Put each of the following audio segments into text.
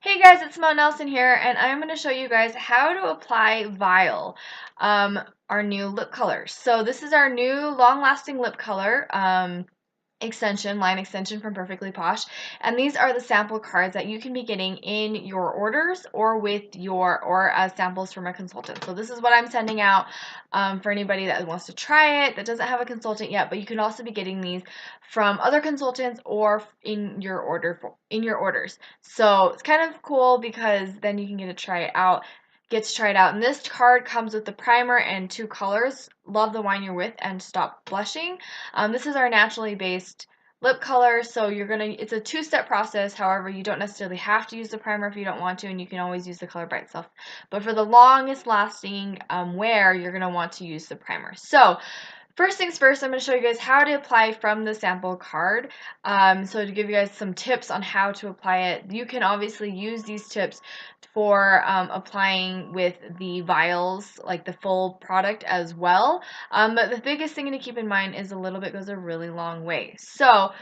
Hey guys, it's Mo Nelson here, and I'm going to show you guys how to apply Vial, our new lip color. So this is our new long-lasting lip color line extension from Perfectly Posh, and these are the sample cards that you can be getting in your orders or as samples from a consultant. So this is what I'm sending out for anybody that wants to try it that doesn't have a consultant yet, but you can also be getting these from other consultants or in your orders. So it's kind of cool because then you can get to try it out. And this card comes with the primer and two colors, Love the Wine You're With and Stop Blushing. This is our naturally based lip color, so it's a two-step process. However, you don't necessarily have to use the primer if you don't want to, and you can always use the color by itself. But for the longest lasting wear, you're going to want to use the primer. So first things first, I'm going to show you guys how to apply from the sample card. So to give you guys some tips on how to apply it, you can obviously use these tips for applying with the vials, like the full product as well. But the biggest thing to keep in mind is a little bit goes a really long way. So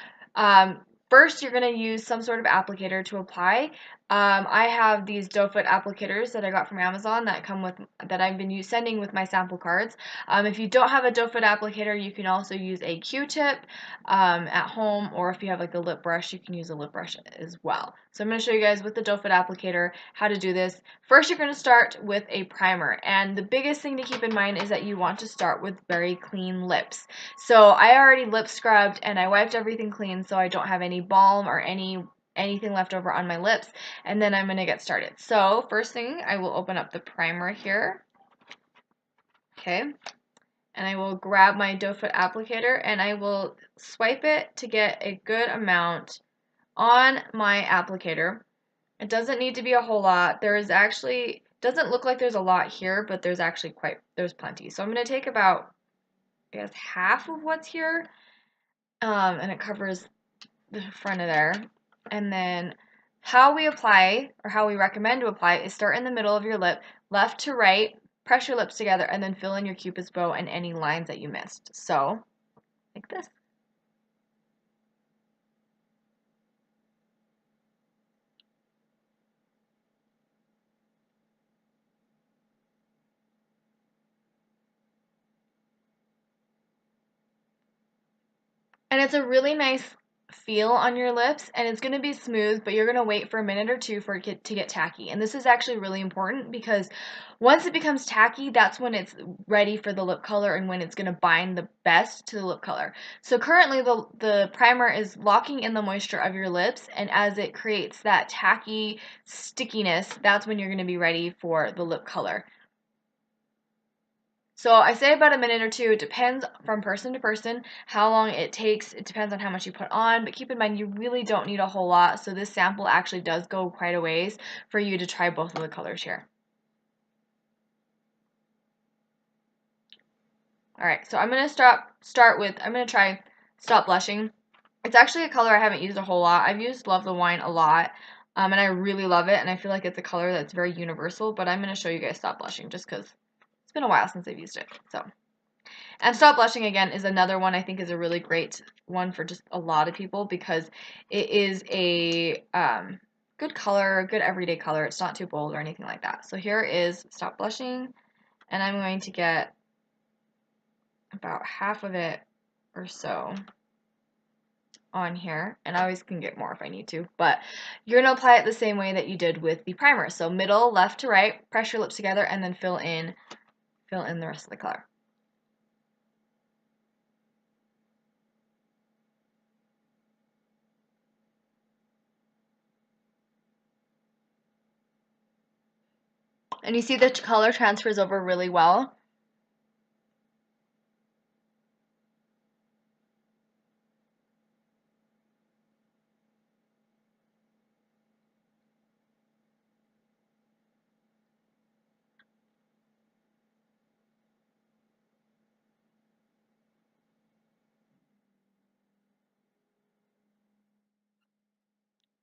first, you're going to use some sort of applicator to apply. I have these doe foot applicators that I got from Amazon that I've been sending with my sample cards. If you don't have a doe foot applicator, you can also use a Q-tip at home, or if you have like a lip brush, you can use a lip brush as well. So I'm going to show you guys with the doe foot applicator how to do this. First, you're going to start with a primer, and the biggest thing to keep in mind is that you want to start with very clean lips. So I already lip scrubbed and I wiped everything clean, so I don't have any balm or anything left over on my lips, and then I'm going to get started. So first thing, I will open up the primer here. Okay, and I will grab my doe foot applicator and I will swipe it to get a good amount on my applicator. It doesn't need to be a whole lot. Doesn't look like there's a lot here, but there's plenty. So I'm going to take about, I guess, half of what's here, and it covers the front of there. And then how we recommend to apply is start in the middle of your lip, left to right, press your lips together, and then fill in your cupid's bow and any lines that you missed. So, like this. And it's a really nice feel on your lips, and it's going to be smooth, but you're going to wait for a minute or two for it to get tacky. And this is actually really important because once it becomes tacky, that's when it's ready for the lip color and when it's going to bind the best to the lip color. So currently the primer is locking in the moisture of your lips, and as it creates that tacky stickiness, that's when you're going to be ready for the lip color. So I say about a minute or two. It depends from person to person how long it takes. It depends on how much you put on, but keep in mind you really don't need a whole lot. So this sample actually does go quite a ways for you to try both of the colors here. All right, so I'm going to try Stop Blushing. It's actually a color I haven't used a whole lot. I've used Love the Wine a lot, and I really love it, and I feel like it's a color that's very universal, but I'm going to show you guys Stop Blushing just because it's been a while since I've used it. And Stop Blushing, again, is another one I think is a really great one for just a lot of people because it is a good color, good everyday color. It's not too bold or anything like that. So here is Stop Blushing, and I'm going to get about half of it or so on here, and I always can get more if I need to, but you're going to apply it the same way that you did with the primer. So middle, left to right, press your lips together, and then fill in the rest of the color. And you see the color transfers over really well.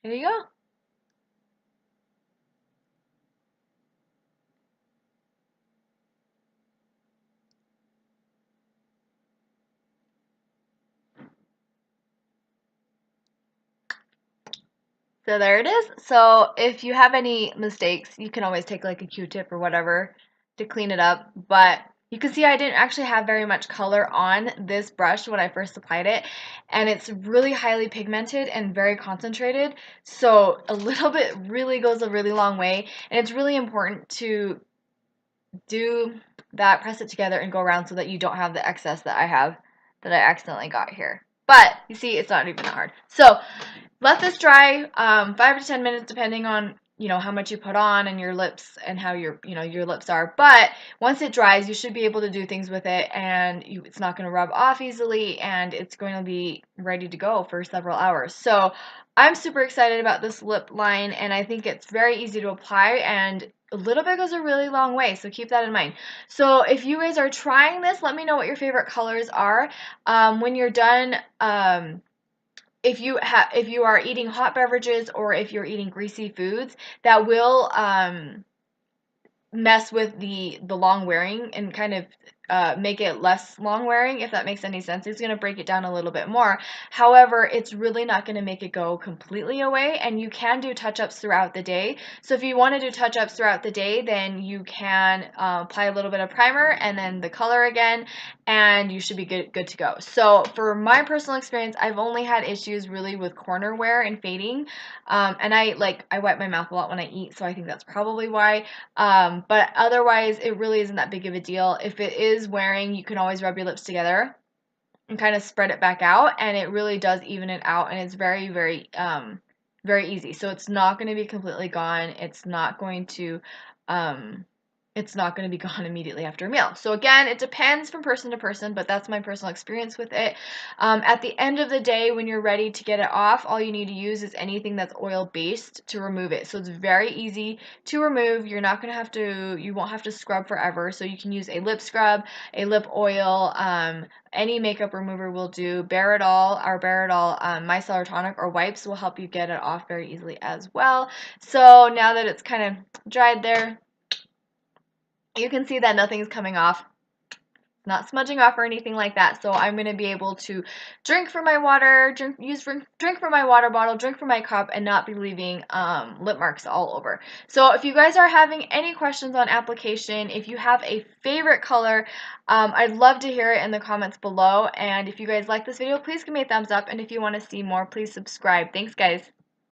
There you go. So there it is. So if you have any mistakes, you can always take like a Q-tip or whatever to clean it up. But you can see I didn't actually have very much color on this brush when I first applied it. And it's really highly pigmented and very concentrated. So a little bit really goes a really long way. And it's really important to do that, press it together and go around so that you don't have the excess that I have that I accidentally got here. But you see, it's not even that hard. So let this dry 5 to 10 minutes depending on how much you put on and your lips and how your lips are. But once it dries, you should be able to do things with it, and it's not going to rub off easily, and it's going to be ready to go for several hours. So I'm super excited about this lip line, and I think it's very easy to apply, and a little bit goes a really long way, so keep that in mind. So if you guys are trying this, let me know what your favorite colors are. When you're done, if you are eating hot beverages or if you're eating greasy foods, that will mess with the long wearing and kind of make it less long wearing, if that makes any sense. It's going to break it down a little bit more. However, it's really not going to make it go completely away, and you can do touch-ups throughout the day. So if you want to do touch-ups throughout the day, then you can apply a little bit of primer and then the color again, and you should be good to go. So for my personal experience, I've only had issues really with corner wear and fading, and I wipe my mouth a lot when I eat, so I think that's probably why. But otherwise, it really isn't that big of a deal. If it is wearing, you can always rub your lips together and kind of spread it back out, and it really does even it out, and it's very, very, very easy. So it's not going to be completely gone. It's not going to be gone immediately after a meal. So again, it depends from person to person, but that's my personal experience with it. At the end of the day, when you're ready to get it off, all you need to use is anything that's oil-based to remove it. So it's very easy to remove. You won't have to scrub forever. So you can use a lip scrub, a lip oil, any makeup remover will do. Our Baradol micellar tonic or wipes will help you get it off very easily as well. So now that it's kind of dried there, you can see that nothing's coming off, not smudging off or anything like that. So I'm going to be able to drink from my water, drink from my water bottle, drink from my cup, and not be leaving lip marks all over. So if you guys are having any questions on application, if you have a favorite color, I'd love to hear it in the comments below. And if you guys like this video, please give me a thumbs up. And if you want to see more, please subscribe. Thanks, guys.